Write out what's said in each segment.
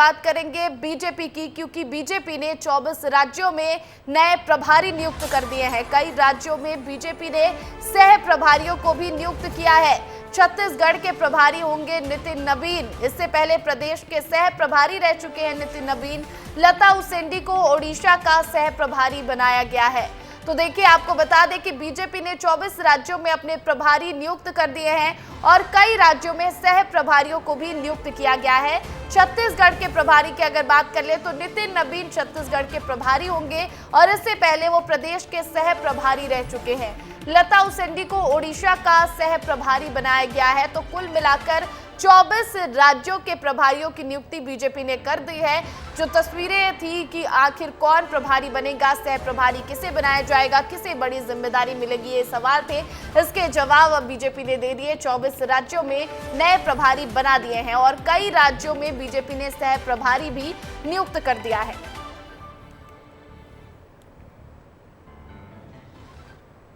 बात करेंगे बीजेपी की, क्योंकि बीजेपी ने 24 राज्यों में नए प्रभारी नियुक्त कर दिए हैं। कई राज्यों में बीजेपी ने सह प्रभारियों को भी नियुक्त किया है। छत्तीसगढ़ के प्रभारी होंगे नितिन नबीन। इससे पहले प्रदेश के सह प्रभारी रह चुके हैं नितिन नबीन। लता उसेंडी को ओडिशा का सह प्रभारी बनाया गया है। तो देखिए, आपको बता दें कि बीजेपी ने 24 राज्यों में अपने प्रभारी नियुक्त कर दिए हैं और कई राज्यों में सह प्रभारियों को भी नियुक्त किया गया है। छत्तीसगढ़ के प्रभारी की अगर बात कर ले तो नितिन नबीन छत्तीसगढ़ के प्रभारी होंगे और इससे पहले वो प्रदेश के सह प्रभारी रह चुके हैं। लता उसेंडी को ओडिशा का सह प्रभारी बनाया गया है। तो कुल मिलाकर 24 राज्यों के प्रभारियों की नियुक्ति बीजेपी ने कर दी है। जो तस्वीरें थी कि आखिर कौन प्रभारी बनेगा, सह प्रभारी किसे बनाया जाएगा, किसे बड़ी जिम्मेदारी मिलेगी, ये सवाल थे। इसके जवाब अब बीजेपी ने दे दिए। 24 राज्यों में नए प्रभारी बना दिए हैं और कई राज्यों में बीजेपी ने सह प्रभारी भी नियुक्त कर दिया है।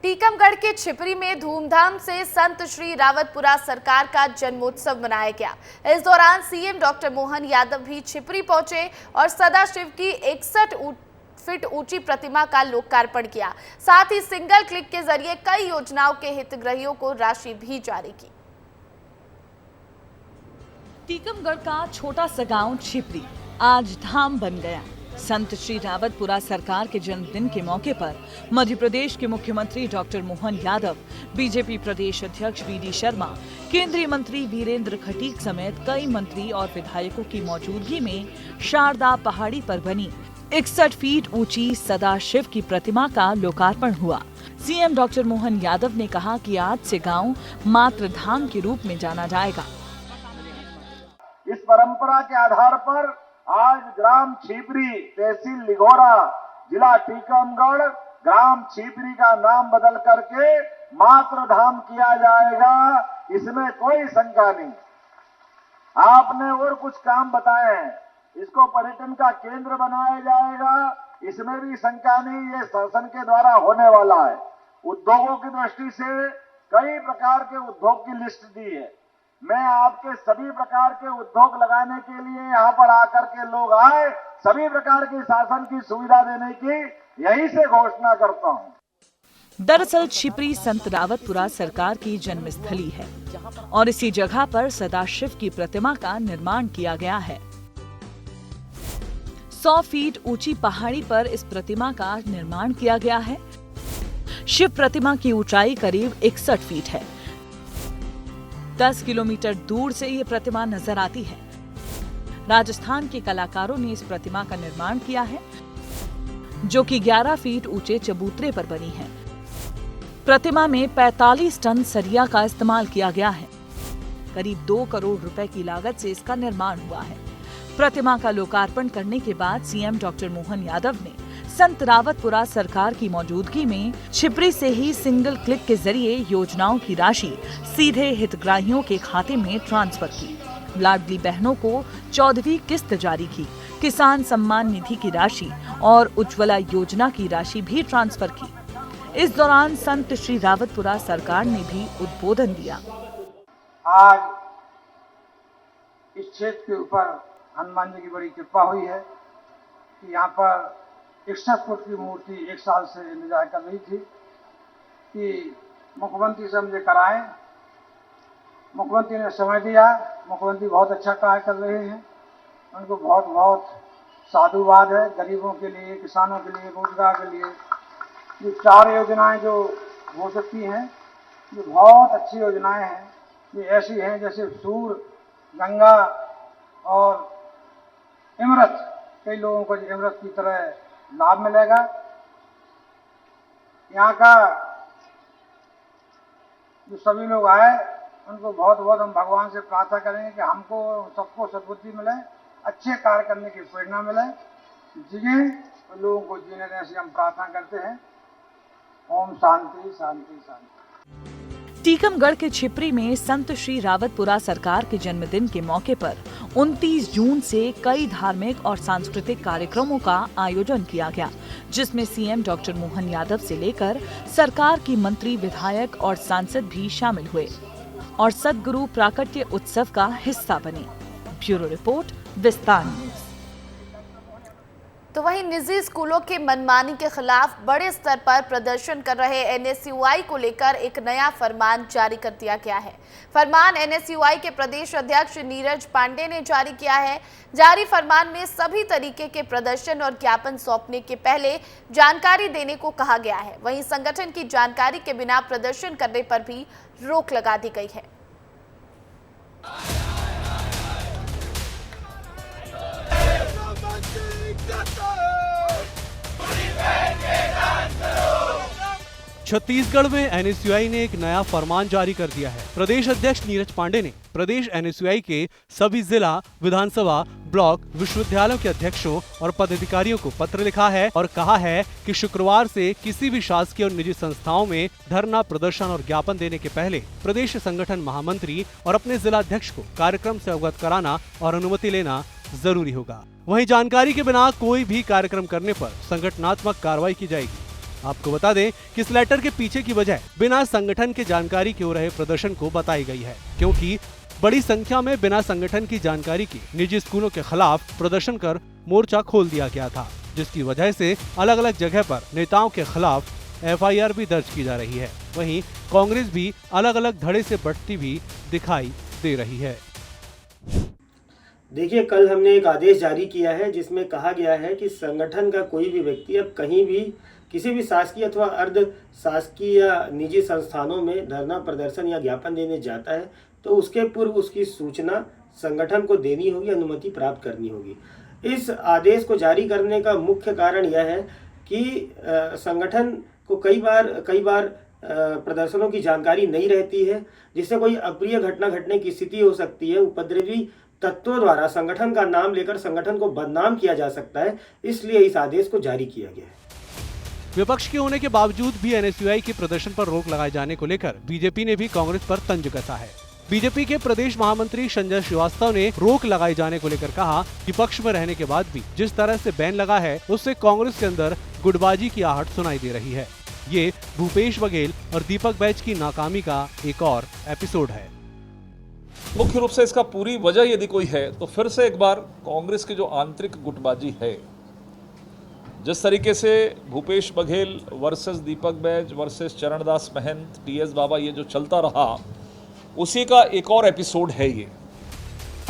टीकमगढ़ के छिपरी में धूमधाम से संत श्री रावतपुरा सरकार का जन्मोत्सव मनाया गया। इस दौरान सीएम डॉक्टर मोहन यादव भी छिपरी पहुंचे और सदाशिव की 61 फीट ऊंची प्रतिमा का लोकार्पण किया। साथ ही सिंगल क्लिक के जरिए कई योजनाओं के हितग्राहियों को राशि भी जारी की। टीकमगढ़ का छोटा सा गांव छिपरी आज धाम बन गया। संत श्री रावतपुरा सरकार के जन्मदिन के मौके पर मध्य प्रदेश के मुख्यमंत्री डॉक्टर मोहन यादव, बीजेपी प्रदेश अध्यक्ष वीडी शर्मा, केंद्रीय मंत्री वीरेंद्र खटीक समेत कई मंत्री और विधायकों की मौजूदगी में शारदा पहाड़ी पर बनी 61 फीट ऊंची सदाशिव की प्रतिमा का लोकार्पण हुआ। सीएम डॉक्टर मोहन यादव ने कहा कि आज से गांव मात्र धाम के रूप में जाना जाएगा। इस परंपरा के आधार पर आज ग्राम छिपरी, तहसील लिघोरा, जिला टीकमगढ़, ग्राम छिपरी का नाम बदल करके मात्र धाम किया जाएगा। इसमें कोई शंका नहीं। आपने और कुछ काम बताए हैं, इसको पर्यटन का केंद्र बनाया जाएगा, इसमें भी शंका नहीं। ये शासन के द्वारा होने वाला है। उद्योगों की दृष्टि से कई प्रकार के उद्योग की लिस्ट दी है। मैं आपके सभी प्रकार के उद्योग लगाने के लिए यहाँ पर आकर के लोग आए, सभी प्रकार की शासन की सुविधा देने की यहीं से घोषणा करता हूँ। दरअसल छिपरी संत रावतपुरा सरकार की जन्मस्थली है और इसी जगह पर सदाशिव की प्रतिमा का निर्माण किया गया है। 100 फीट ऊंची पहाड़ी पर इस प्रतिमा का निर्माण किया गया है। शिव प्रतिमा की ऊंचाई करीब 61 फीट है। 10 किलोमीटर दूर से ये प्रतिमा नजर आती है। राजस्थान के कलाकारों ने इस प्रतिमा का निर्माण किया है, जो कि 11 फीट ऊंचे चबूतरे पर बनी है। प्रतिमा में 45 टन सरिया का इस्तेमाल किया गया है। करीब 2 करोड़ रुपए की लागत से इसका निर्माण हुआ है। प्रतिमा का लोकार्पण करने के बाद सीएम डॉक्टर मोहन यादव ने संत रावतपुरा सरकार की मौजूदगी में छिपरी से ही सिंगल क्लिक के जरिए योजनाओं की राशि सीधे हितग्राहियों के खाते में ट्रांसफर की। लाडली बहनों को 14वीं किस्त जारी की। किसान सम्मान निधि की राशि और उज्ज्वला योजना की राशि भी ट्रांसफर की। इस दौरान संत श्री रावतपुरा सरकार ने भी उद्बोधन दिया। आज इस क्षेत्र के ऊपर हनुमान जी की बड़ी कृपा हुई है कि यहाँ पर 61 फुट की मूर्ति 1 साल से इंतजार कर रही थी कि मुख्यमंत्री से मुझे कराएं। मुख्यमंत्री ने समय दिया। मुख्यमंत्री बहुत अच्छा कार्य कर रहे हैं, उनको बहुत बहुत साधुवाद है। गरीबों के लिए, किसानों के लिए, रोजगार के लिए ये 4 योजनाएं जो हो सकती हैं, ये बहुत अच्छी योजनाएं हैं। ये ऐसी हैं जैसे सूर, गंगा और इमरत। कई लोगों को इमरत की तरह लाभ मिलेगा। यहाँ का जो सभी लोग आए उनको बहुत बहुत हम भगवान से प्रार्थना करेंगे कि हमको सबको सद्बुद्धि मिले, अच्छे कार्य करने की प्रेरणा मिले, जिए लोगों को जीने देने से हम प्रार्थना करते हैं। ओम शांति शांति शांति। टीकमगढ़ के छिपरी में संत श्री रावतपुरा सरकार के जन्मदिन के मौके पर 29 जून से कई धार्मिक और सांस्कृतिक कार्यक्रमों का आयोजन किया गया, जिसमें सीएम डॉक्टर मोहन यादव से लेकर सरकार की मंत्री, विधायक और सांसद भी शामिल हुए और सद्गुरु प्राकट्य उत्सव का हिस्सा बने। ब्यूरो रिपोर्ट, विस्तार न्यूज। तो वहीं निजी स्कूलों के मनमानी के खिलाफ बड़े स्तर पर प्रदर्शन कर रहे एनएसयूआई को लेकर एक नया फरमान जारी कर दिया गया है। फरमान एनएसयूआई के प्रदेश अध्यक्ष नीरज पांडे ने जारी किया है। जारी फरमान में सभी तरीके के प्रदर्शन और ज्ञापन सौंपने के पहले जानकारी देने को कहा गया है। वहीं संगठन की जानकारी के बिना प्रदर्शन करने पर भी रोक लगा दी गई है। 'छत्तीसगढ़ में एनएसयूआई ने एक नया फरमान जारी कर दिया है। प्रदेश अध्यक्ष नीरज पांडे ने प्रदेश एनएसयूआई के सभी जिला, विधानसभा, ब्लॉक, विश्वविद्यालयों के अध्यक्षों और पदाधिकारियों को पत्र लिखा है और कहा है कि शुक्रवार से किसी भी शासकीय और निजी संस्थाओं में धरना, प्रदर्शन और ज्ञापन देने के पहले प्रदेश संगठन महामंत्री और अपने जिला अध्यक्ष को कार्यक्रम से अवगत कराना और अनुमति लेना जरूरी होगा। वहीं जानकारी के बिना कोई भी कार्यक्रम करने पर संगठनात्मक कार्रवाई की जाएगी। आपको बता दें कि इस लेटर के पीछे की वजह बिना संगठन के जानकारी के हो रहे प्रदर्शन को बताई गई है, क्योंकि बड़ी संख्या में बिना संगठन की जानकारी के निजी स्कूलों के खिलाफ प्रदर्शन कर मोर्चा खोल दिया गया था, जिसकी वजह से अलग अलग जगह पर नेताओं के खिलाफ एफआईआर भी दर्ज की जा रही है। वहीं कांग्रेस भी अलग अलग धड़े से बढ़ती भी दिखाई दे रही है। देखिए, कल हमने एक आदेश जारी किया है जिसमें कहा गया है कि संगठन का कोई भी व्यक्ति अब कहीं भी किसी भी शासकीय अथवा अर्ध शासकीय या निजी संस्थानों में धरना, प्रदर्शन या ज्ञापन देने जाता है तो उसके पूर्व उसकी सूचना संगठन को देनी होगी, अनुमति प्राप्त करनी होगी। इस आदेश को जारी करने का मुख्य कारण यह है कि संगठन को कई बार प्रदर्शनों की जानकारी नहीं रहती है, जिससे कोई अप्रिय घटना घटने की स्थिति हो सकती है। उपद्रवी तत्वों द्वारा संगठन का नाम लेकर संगठन को बदनाम किया जा सकता है, इसलिए इस आदेश को जारी किया गया है। विपक्ष के होने के बावजूद भी एनएसयूआई के प्रदर्शन पर रोक लगाए जाने को लेकर बीजेपी ने भी कांग्रेस पर तंज कसा है। बीजेपी के प्रदेश महामंत्री संजय श्रीवास्तव ने रोक लगाए जाने को लेकर कहा कि पक्ष में रहने के बाद भी जिस तरह से बैन लगा है उससे कांग्रेस के अंदर गुटबाजी की आहट सुनाई दे रही है। ये भूपेश बघेल और दीपक बैज की नाकामी का एक और एपिसोड है। मुख्य रूप से इसका पूरी वजह यदि कोई है तो फिर से एक बार कांग्रेस की जो आंतरिक गुटबाजी है, जिस तरीके से Bhupesh Baghel versus Deepak Baij versus Charandas Mahant, TS बाबा, ये जो चलता रहा उसी का एक और एपिसोड है ये।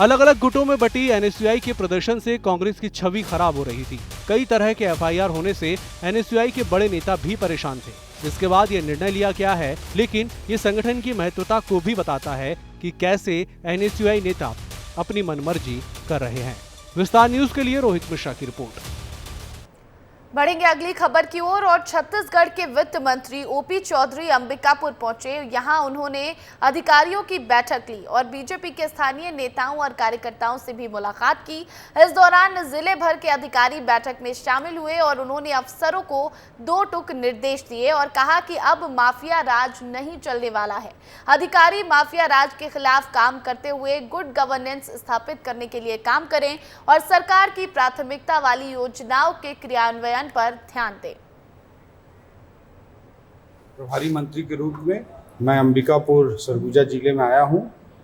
अलग अलग गुटों में बटी एनएसयूआई के प्रदर्शन से कांग्रेस की छवि खराब हो रही थी। कई तरह के एफआईआर होने से एनएसयूआई के बड़े नेता भी परेशान थे। इसके बाद ये निर्णय लिया गया है, लेकिन ये संगठन की महत्वता को भी बताता है कि कैसे एनएसयूआई नेता अपनी मनमर्जी कर रहे हैं। विस्तार न्यूज के लिए रोहित मिश्रा की रिपोर्ट। बढ़ेंगे अगली खबर की ओर और छत्तीसगढ़ के वित्त मंत्री ओपी चौधरी अंबिकापुर पहुंचे। यहां उन्होंने अधिकारियों की बैठक ली और बीजेपी के स्थानीय नेताओं और कार्यकर्ताओं से भी मुलाकात की। इस दौरान जिले भर के अधिकारी बैठक में शामिल हुए और उन्होंने अफसरों को 2 टूक निर्देश दिए और कहा कि अब माफिया राज नहीं चलने वाला है। अधिकारी माफिया राज के खिलाफ काम करते हुए गुड गवर्नेंस स्थापित करने के लिए काम करें और सरकार की प्राथमिकता वाली योजनाओं के क्रियान्वयन पर ध्यान दें। प्रभारी मंत्री के रूप में मैं अंबिकापुर सरगुजा जिले में आया हूं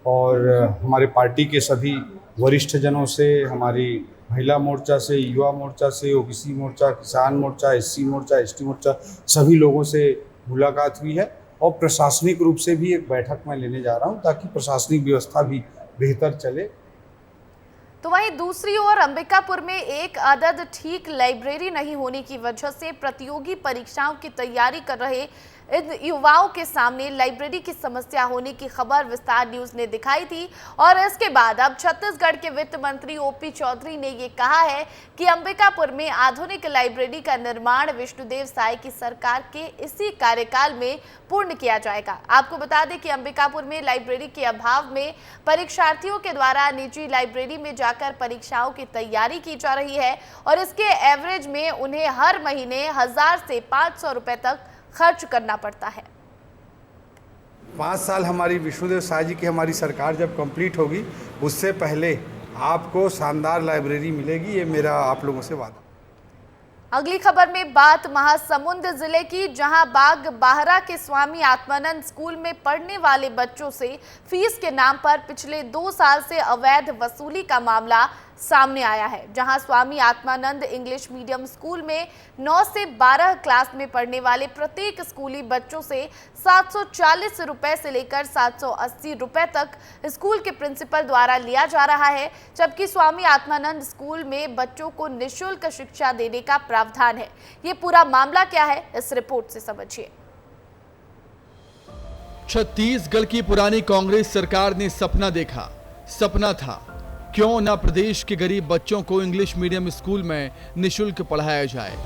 और हमारे पार्टी के सभी वरिष्ठ जनों से, हमारी महिला मोर्चा से, युवा मोर्चा से, ओबीसी मोर्चा, किसान मोर्चा, एससी मोर्चा, एसटी मोर्चा, सभी लोगों से मुलाकात हुई है और प्रशासनिक रूप से भी एक बैठक मैं लेने जा रहा हूं ताकि प्रशासनिक व्यवस्था भी बेहतर चले। तो वहीं दूसरी ओर अंबिकापुर में एक अदद ठीक लाइब्रेरी नहीं होने की वजह से प्रतियोगी परीक्षाओं की तैयारी कर रहे इन युवाओं के सामने लाइब्रेरी की समस्या होने की खबर विस्तार न्यूज ने दिखाई थी और इसके बाद अब छत्तीसगढ़ के वित्त मंत्री ओपी चौधरी ने ये कहा है कि अंबिकापुर में आधुनिक लाइब्रेरी का निर्माण विष्णुदेव साय की सरकार के इसी कार्यकाल में पूर्ण किया जाएगा। आपको बता दें कि अंबिकापुर में लाइब्रेरी के अभाव में परीक्षार्थियों के द्वारा निजी लाइब्रेरी में जाकर परीक्षाओं की तैयारी की जा रही है और इसके एवरेज में उन्हें हर महीने 1000 से 500 रुपए तक खर्च करना पड़ता है। 5 साल हमारी विष्णुदेव साय जी की हमारी सरकार जब कंप्लीट होगी उससे पहले आपको शानदार लाइब्रेरी मिलेगी, ये मेरा आप लोगों से वादा। अगली खबर में बात महासमुंद जिले की, जहां बाग बाहरा के स्वामी आत्मानंद स्कूल में पढ़ने वाले बच्चों से फीस के नाम पर पिछले 2 साल से अवैध वसूली का मामला सामने आया है, जहां Swami Atmanand English medium school में 9 से 12 क्लास में पढ़ने वाले प्रत्येक स्कूली बच्चों से 740 रुपए से लेकर 780 रुपए तक स्कूल के प्रिंसिपल द्वारा लिया जा रहा है, जबकि स्वामी आत्मानंद स्कूल में बच्चों को निःशुल्क शिक्षा देने का प्रावधान है। ये पूरा मामला क्या है, इस रिपोर्ट से समझिए। छत्तीसगढ़ की पुरानी कांग्रेस सरकार ने सपना देखा। सपना था क्यों न प्रदेश के गरीब बच्चों को इंग्लिश मीडियम स्कूल में निःशुल्क पढ़ाया जाए।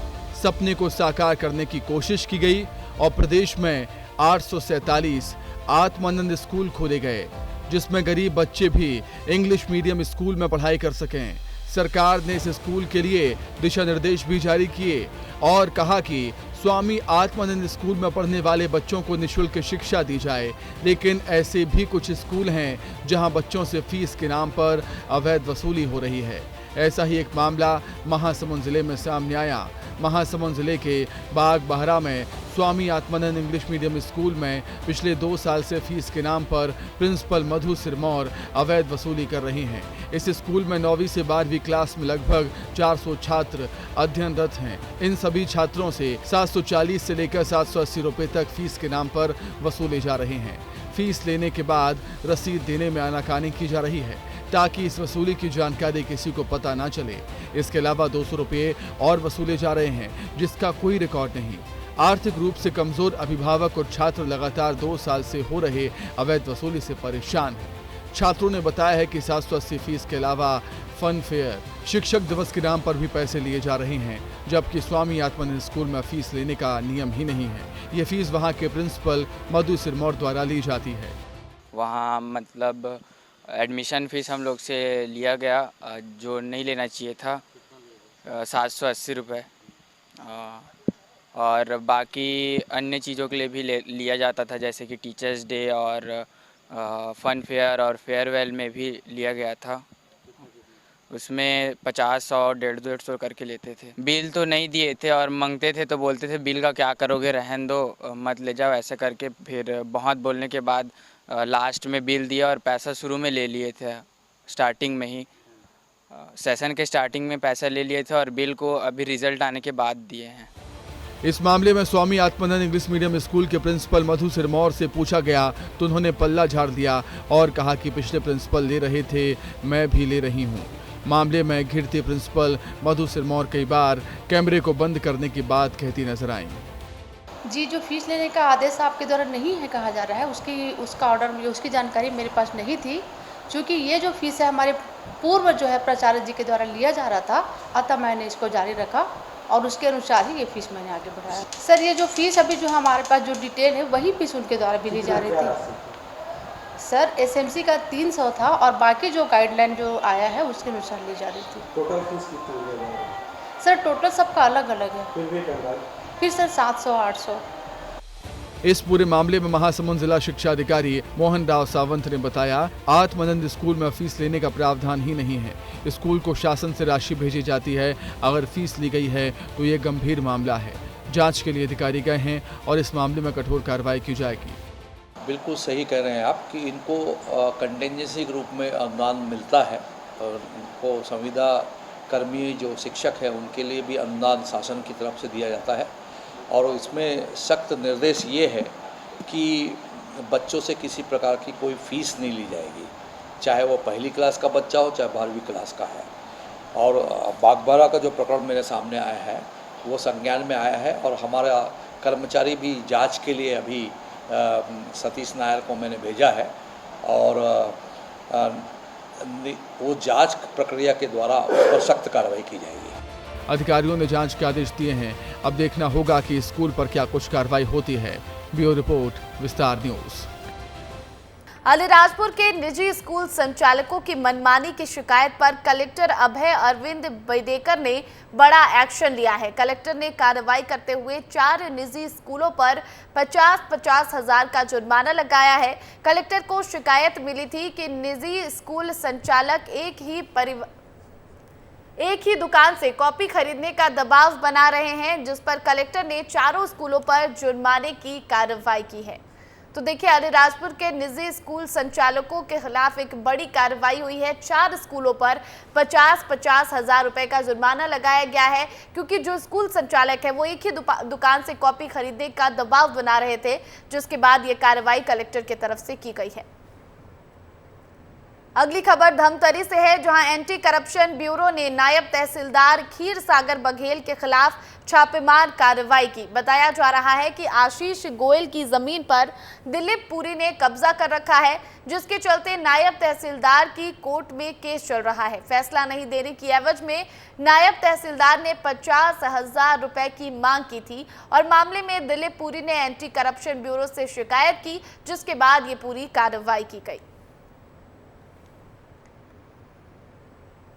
सपने को साकार करने की कोशिश की गई और प्रदेश में 847 आत्मानंद स्कूल खोले गए, जिसमें गरीब बच्चे भी इंग्लिश मीडियम स्कूल में पढ़ाई कर सकें। सरकार ने इस स्कूल के लिए दिशा निर्देश भी जारी किए और कहा कि स्वामी आत्मानंद स्कूल में पढ़ने वाले बच्चों को निःशुल्क शिक्षा दी जाए, लेकिन ऐसे भी कुछ स्कूल हैं जहां बच्चों से फीस के नाम पर अवैध वसूली हो रही है। ऐसा ही एक मामला महासमुंद जिले में सामने आया। महासमुंद जिले के बागबाहरा में Swami Atmanand English medium school में पिछले 2 साल से फीस के नाम पर प्रिंसिपल मधु सिरमौर अवैध वसूली कर रही हैं। इस स्कूल में 9वीं से 12वीं क्लास में लगभग 400 छात्र अध्ययनरत हैं। इन सभी छात्रों से 740 से लेकर 780 रुपए तक फीस के नाम पर वसूले जा रहे हैं। फीस लेने के बाद रसीद देने में आनाकानी की जा रही है ताकि इस वसूली की जानकारी किसी को पता ना चले। इसके अलावा 200 रुपये और वसूले जा रहे हैं, जिसका कोई रिकॉर्ड नहीं। आर्थिक रूप से कमजोर अभिभावक और छात्र लगातार 2 साल से हो रहे अवैध वसूली से परेशान हैं। छात्रों ने बताया है कि 780 फीस के अलावा फन फेयर, शिक्षक दिवस के नाम पर भी पैसे लिए जा रहे हैं, जबकि स्वामी आत्मानंद स्कूल में फीस लेने का नियम ही नहीं है। ये फीस वहाँ के प्रिंसिपल मधु सिरमौर द्वारा ली जाती है। वहाँ मतलब एडमिशन फ़ीस हम लोग से लिया गया जो नहीं लेना चाहिए था, 780 रुपये, और बाकी अन्य चीज़ों के लिए भी लिया जाता था, जैसे कि टीचर्स डे और फ़न फेयर और फेयरवेल में भी लिया गया था। उसमें 50 और 150 करके लेते थे। बिल तो नहीं दिए थे और मांगते थे तो बोलते थे बिल का क्या करोगे, रहन दो, मत ले जाओ, ऐसे करके फिर बहुत बोलने के बाद लास्ट में बिल दिया और पैसा शुरू में ले लिए थे। स्टार्टिंग में ही सेशन के स्टार्टिंग में पैसा ले लिए थे और बिल को अभी रिजल्ट आने के बाद दिए हैं। इस मामले में Swami Atmanand English medium school के प्रिंसिपल मधु सिरमौर से पूछा गया तो उन्होंने पल्ला झाड़ दिया और कहा कि पिछले प्रिंसिपल ले रहे थे, मैं भी ले रही हूँ। मामले में घिरती प्रिंसिपल मधु सिरमौर कई बार कैमरे को बंद करने की बात कहती नजर आईं। जी, जो फीस लेने का आदेश आपके द्वारा नहीं है कहा जा रहा है, उसका ऑर्डर, उसकी जानकारी मेरे पास नहीं थी, क्योंकि ये जो फीस है हमारे पूर्व जो है प्राचार्य जी के द्वारा लिया जा रहा था, अतः मैंने इसको जारी रखा और उसके अनुसार ही ये फीस मैंने आगे बढ़ाया। सर, ये जो फीस अभी जो हमारे पास जो डिटेल है वही फीस उनके द्वारा भी ली जा रही थी। सर, एसएमसी का 300 था और बाकी जो गाइडलाइन जो आया है उसके अनुसार ली जा रही थी। टोटल फीस कितनी है? सर, टोटल सबका अलग अलग है। फिर सर 700-800। इस पूरे मामले में महासमुंद जिला शिक्षा अधिकारी मोहन राव सावंत ने बताया, आत्मानंद स्कूल में फीस लेने का प्रावधान ही नहीं है। स्कूल को शासन से राशि भेजी जाती है, अगर फीस ली गई है तो ये गंभीर मामला है। जांच के लिए अधिकारी गए हैं और इस मामले में कठोर कार्रवाई की जाएगी। बिल्कुल सही कह रहे हैं आप कि इनको कंटिजेंसी के रूप में अनुदान मिलता है और इनको संविदा कर्मी जो शिक्षक है उनके लिए भी अनुदान शासन की तरफ से दिया जाता है और इसमें सख्त निर्देश ये है कि बच्चों से किसी प्रकार की कोई फीस नहीं ली जाएगी, चाहे वो पहली क्लास का बच्चा हो चाहे 12वीं क्लास का है। और बागबाहरा का जो प्रकरण मेरे सामने आया है वो संज्ञान में आया है और हमारा कर्मचारी भी जांच के लिए अभी सतीश नायर को मैंने भेजा है और वो जांच प्रक्रिया के द्वारा उस पर सख्त कार्रवाई की जाएगी। अधिकारियों ने जांच के आदेश दिए हैं, अब देखना होगा कि स्कूल पर क्या कुछ कार्रवाई होती है। ब्यूरो रिपोर्ट, विस्तार न्यूज। अलीराजपुर के निजी स्कूल संचालकों की मनमानी की शिकायत पर कलेक्टर अभय अरविंद बेदेकर ने बड़ा एक्शन लिया है। कलेक्टर ने कार्रवाई करते हुए 4 निजी स्कूलों पर 50-50 हजार का जुर्माना लगाया है। कलेक्टर को शिकायत मिली थी कि निजी स्कूल संचालक एक ही दुकान से कॉपी खरीदने का दबाव बना रहे हैं, जिस पर कलेक्टर ने चारों स्कूलों पर जुर्माने की कार्रवाई की है। तो देखिए, अलीराजपुर के निजी स्कूल संचालकों के खिलाफ एक बड़ी कार्रवाई हुई है। 4 स्कूलों पर 50-50 हजार रुपए का जुर्माना लगाया गया है, क्योंकि जो स्कूल संचालक है वो एक ही दुकान से कॉपी खरीदने का दबाव बना रहे थे, जिसके बाद ये कार्रवाई कलेक्टर की तरफ से की गई है। अगली खबर धमतरी से है, जहां एंटी करप्शन ब्यूरो ने नायब तहसीलदार खीर सागर बघेल के खिलाफ छापेमार कार्रवाई की। बताया जा रहा है कि आशीष गोयल की जमीन पर दिलीप पुरी ने कब्जा कर रखा है, जिसके चलते नायब तहसीलदार की कोर्ट में केस चल रहा है। फैसला नहीं देने की एवज में नायब तहसीलदार ने 50,000 रुपए की मांग की थी और मामले में दिलीप पुरी ने एंटी करप्शन ब्यूरो से शिकायत की, जिसके बाद ये पूरी कार्रवाई की गई।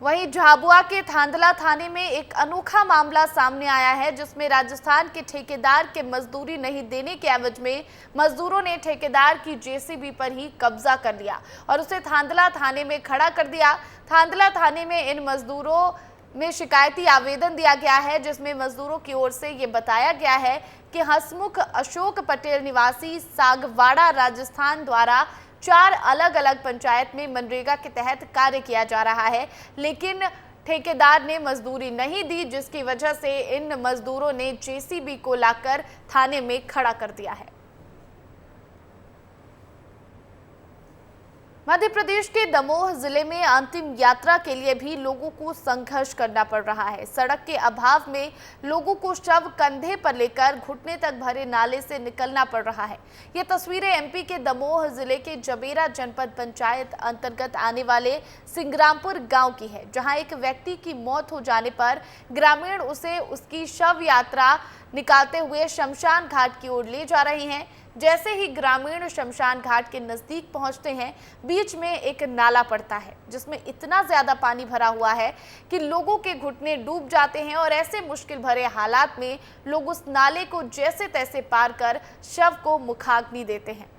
वहीं झाबुआ के थांदला थाने में एक अनोखा मामला सामने आया है, जिसमें राजस्थान के ठेकेदार के मजदूरी नहीं देने के एवज में मजदूरों ने ठेकेदार की जेसीबी पर ही कब्जा कर लिया और उसे थांदला थाने में खड़ा कर दिया। थांदला थाने में इन मजदूरों में शिकायती आवेदन दिया गया है, जिसमें मजदूरों की ओर से ये बताया गया है कि हसमुख अशोक पटेल निवासी सागवाड़ा राजस्थान द्वारा 4 अलग अलग पंचायत में मनरेगा के तहत कार्य किया जा रहा है, लेकिन ठेकेदार ने मजदूरी नहीं दी, जिसकी वजह से इन मजदूरों ने जेसीबी को लाकर थाने में खड़ा कर दिया है। मध्य प्रदेश के दमोह जिले में अंतिम यात्रा के लिए भी लोगों को संघर्ष करना पड़ रहा है। सड़क के अभाव में लोगों को शव कंधे पर लेकर घुटने तक भरे नाले से निकलना पड़ रहा है। ये तस्वीरें एमपी के दमोह जिले के जबेरा जनपद पंचायत अंतर्गत आने वाले सिंग्रामपुर गांव की है, जहां एक व्यक्ति की मौत हो जाने पर ग्रामीण उसे उसकी शव यात्रा निकालते हुए शमशान घाट की ओर ले जा रहे हैं। जैसे ही ग्रामीण शमशान घाट के नजदीक पहुंचते हैं, बीच में एक नाला पड़ता है, जिसमें इतना ज्यादा पानी भरा हुआ है कि लोगों के घुटने डूब जाते हैं और ऐसे मुश्किल भरे हालात में लोग उस नाले को जैसे तैसे पार कर शव को मुखाग्नि देते हैं।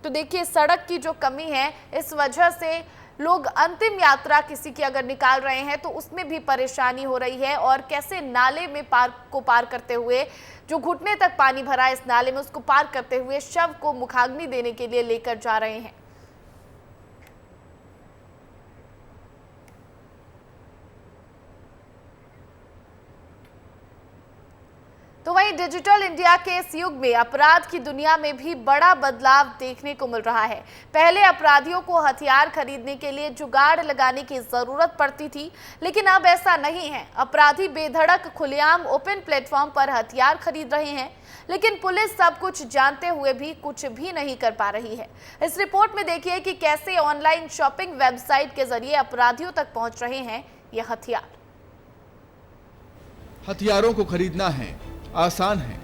तो देखिए, सड़क की जो कमी है, इस वजह से लोग अंतिम यात्रा किसी की अगर निकाल रहे हैं तो उसमें भी परेशानी हो रही है और कैसे नाले में पार करते हुए, जो घुटने तक पानी भरा है इस नाले में, उसको पार करते हुए शव को मुखाग्नि देने के लिए लेकर जा रहे हैं। तो वहीं डिजिटल इंडिया के इस युग में अपराध की दुनिया में भी बड़ा बदलाव देखने को मिल रहा है। पहले अपराधियों को हथियार खरीदने के लिए जुगाड़ लगाने की जरूरत पड़ती थी, लेकिन अब ऐसा नहीं है। अपराधी बेधड़क खुलेआम ओपन प्लेटफॉर्म पर हथियार खरीद रहे हैं, लेकिन पुलिस सब कुछ जानते हुए भी कुछ भी नहीं कर पा रही है। इस रिपोर्ट में देखिए कि कैसे ऑनलाइन शॉपिंग वेबसाइट के जरिए अपराधियों तक पहुंच रहे हैं ये हथियार। हथियारों को खरीदना है आसान है,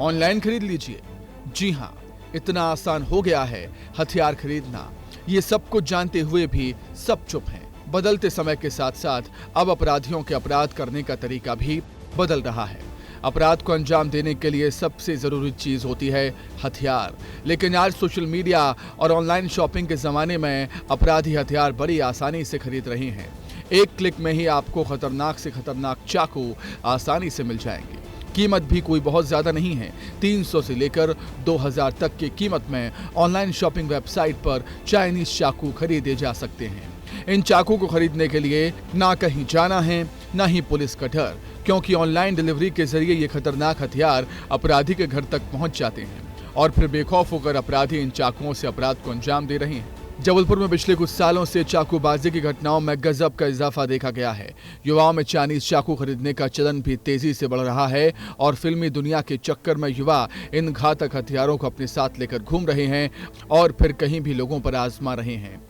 ऑनलाइन खरीद लीजिए। जी हाँ, इतना आसान हो गया है हथियार खरीदना। ये सब कुछ जानते हुए भी सब चुप हैं। बदलते समय के साथ साथ अब अपराधियों के अपराध करने का तरीका भी बदल रहा है। अपराध को अंजाम देने के लिए सबसे जरूरी चीज होती है हथियार, लेकिन आज सोशल मीडिया और ऑनलाइन शॉपिंग के जमाने में अपराधी हथियार बड़ी आसानी से खरीद रहे हैं। एक क्लिक में ही आपको खतरनाक से खतरनाक चाकू आसानी से मिल जाएंगे। कीमत भी कोई बहुत ज़्यादा नहीं है। 300 से लेकर 2000 तक की कीमत में ऑनलाइन शॉपिंग वेबसाइट पर चाइनीज चाकू खरीदे जा सकते हैं। इन चाकू को खरीदने के लिए ना कहीं जाना है, ना ही पुलिस का डर, क्योंकि ऑनलाइन डिलीवरी के जरिए ये खतरनाक हथियार अपराधी के घर तक पहुंच जाते हैं और फिर बेखौफ होकर अपराधी इन चाकुओं से अपराध को अंजाम दे रहे हैं। जबलपुर में पिछले कुछ सालों से चाकूबाजी की घटनाओं में गजब का इजाफा देखा गया है। युवाओं में चाइनीज चाकू खरीदने का चलन भी तेजी से बढ़ रहा है और फिल्मी दुनिया के चक्कर में युवा इन घातक हथियारों को अपने साथ लेकर घूम रहे हैं और फिर कहीं भी लोगों पर आजमा रहे हैं।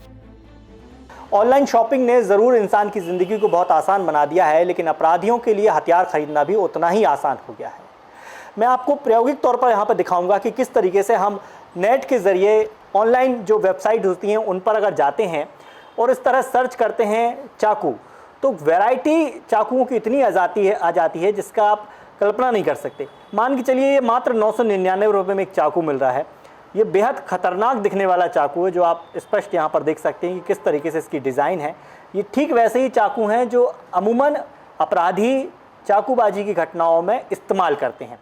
ऑनलाइन शॉपिंग ने ज़रूर इंसान की ज़िंदगी को बहुत आसान बना दिया है, लेकिन अपराधियों के लिए हथियार खरीदना भी उतना ही आसान हो गया है। मैं आपको प्रायोगिक तौर पर यहाँ पर दिखाऊंगा कि किस तरीके से हम नेट के ज़रिए ऑनलाइन जो वेबसाइट होती हैं उन पर अगर जाते हैं और इस तरह सर्च करते हैं चाकू, तो वैरायटी चाकुओं की इतनी आ जाती है जिसका आप कल्पना नहीं कर सकते। मान के चलिए ये मात्र 999 रुपये में एक चाकू मिल रहा है। ये बेहद खतरनाक दिखने वाला चाकू है, जो आप स्पष्ट यहाँ पर देख सकते हैं कि किस तरीके से इसकी डिज़ाइन है। ये ठीक वैसे ही चाकू हैं जो अमूमन अपराधी चाकूबाजी की घटनाओं में इस्तेमाल करते हैं।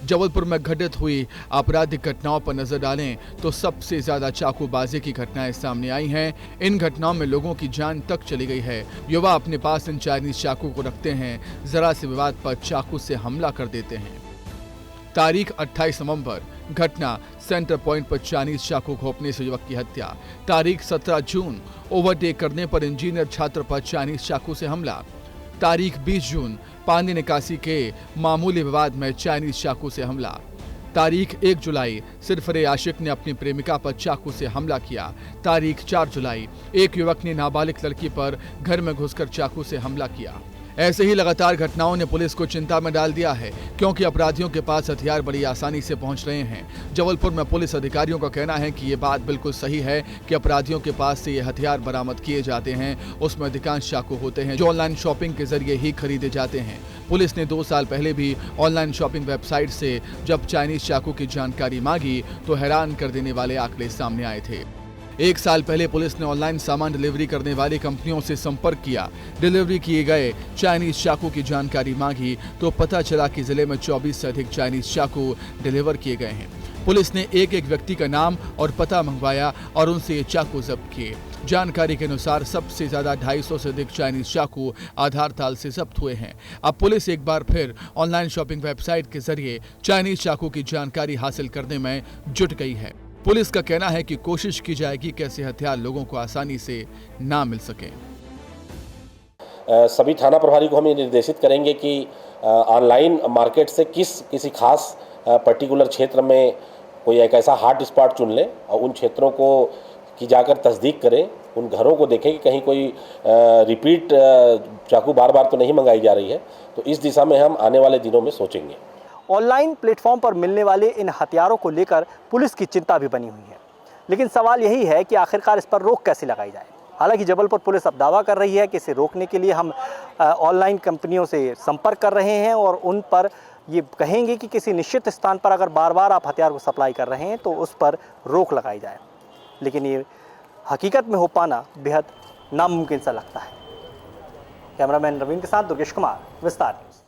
जबलपुर में घटित हुई आपराधिक घटनाओं पर नजर डालें तो सबसे ज्यादा चाकूबाजी की घटनाएं सामने आई हैं। इन घटनाओं में लोगों की जान तक चली गई है। युवा अपने पास इन चाइनीज चाकू को रखते हैं, जरा से विवाद पर चाकू से हमला कर देते हैं। तारीख 28 नवंबर, घटना सेंटर पॉइंट पर चाइनीज चाकू घोंपने से युवक की हत्या। तारीख 17 जून, ओवरटेक करने पर इंजीनियर छात्र पर चाइनीज चाकू से हमला। तारीख 20 जून, पानी निकासी के मामूली विवाद में चाइनीज चाकू से हमला। तारीख 1 जुलाई, सिरफरे आशिक ने अपनी प्रेमिका पर चाकू से हमला किया। तारीख 4 जुलाई, एक युवक ने नाबालिग लड़की पर घर में घुसकर चाकू से हमला किया। ऐसे ही लगातार घटनाओं ने पुलिस को चिंता में डाल दिया है, क्योंकि अपराधियों के पास हथियार बड़ी आसानी से पहुंच रहे हैं। जबलपुर में पुलिस अधिकारियों का कहना है कि ये बात बिल्कुल सही है कि अपराधियों के पास से ये हथियार बरामद किए जाते हैं। उसमें अधिकांश चाकू होते हैं जो ऑनलाइन शॉपिंग के जरिए ही खरीदे जाते हैं। पुलिस ने 2 साल पहले भी ऑनलाइन शॉपिंग वेबसाइट से जब चाइनीज चाकू की जानकारी मांगी तो हैरान कर देने वाले आंकड़े सामने आए थे। 1 साल पहले पुलिस ने ऑनलाइन सामान डिलीवरी करने वाली कंपनियों से संपर्क किया। डिलीवरी किए गए चाइनीज चाकू की जानकारी मांगी तो पता चला कि जिले में 24 से अधिक चाइनीज चाकू डिलीवर किए गए हैं। पुलिस ने एक एक व्यक्ति का नाम और पता मंगवाया और उनसे ये चाकू जब्त किए। जानकारी के अनुसार सबसे ज्यादा 250 से अधिक चाइनीज चाकू आधार ताल से जब्त हुए हैं। अब पुलिस एक बार फिर ऑनलाइन शॉपिंग वेबसाइट के जरिए चाइनीज चाकू की जानकारी हासिल करने में जुट गई है। पुलिस का कहना है कि कोशिश की जाएगी कि ऐसे हथियार लोगों को आसानी से ना मिल सके। सभी थाना प्रभारी को हम ये निर्देशित करेंगे कि ऑनलाइन मार्केट से किसी खास पर्टिकुलर क्षेत्र में कोई एक ऐसा हॉट स्पॉट चुन लें और उन क्षेत्रों को की जाकर तस्दीक करें, उन घरों को देखें कि कहीं कोई रिपीट चाकू बार बार तो नहीं मंगाई जा रही है। तो इस दिशा में हम आने वाले दिनों में सोचेंगे। ऑनलाइन प्लेटफॉर्म पर मिलने वाले इन हथियारों को लेकर पुलिस की चिंता भी बनी हुई है, लेकिन सवाल यही है कि आखिरकार इस पर रोक कैसे लगाई जाए। हालांकि जबलपुर पुलिस अब दावा कर रही है कि इसे रोकने के लिए हम ऑनलाइन कंपनियों से संपर्क कर रहे हैं और उन पर ये कहेंगे कि किसी निश्चित स्थान पर अगर बार बार आप हथियार को सप्लाई कर रहे हैं तो उस पर रोक लगाई जाए, लेकिन ये हकीकत में हो पाना बेहद नामुमकिन सा लगता है। कैमरामैन रवीन के साथ दुर्गेश कुमार, विस्तार न्यूज़।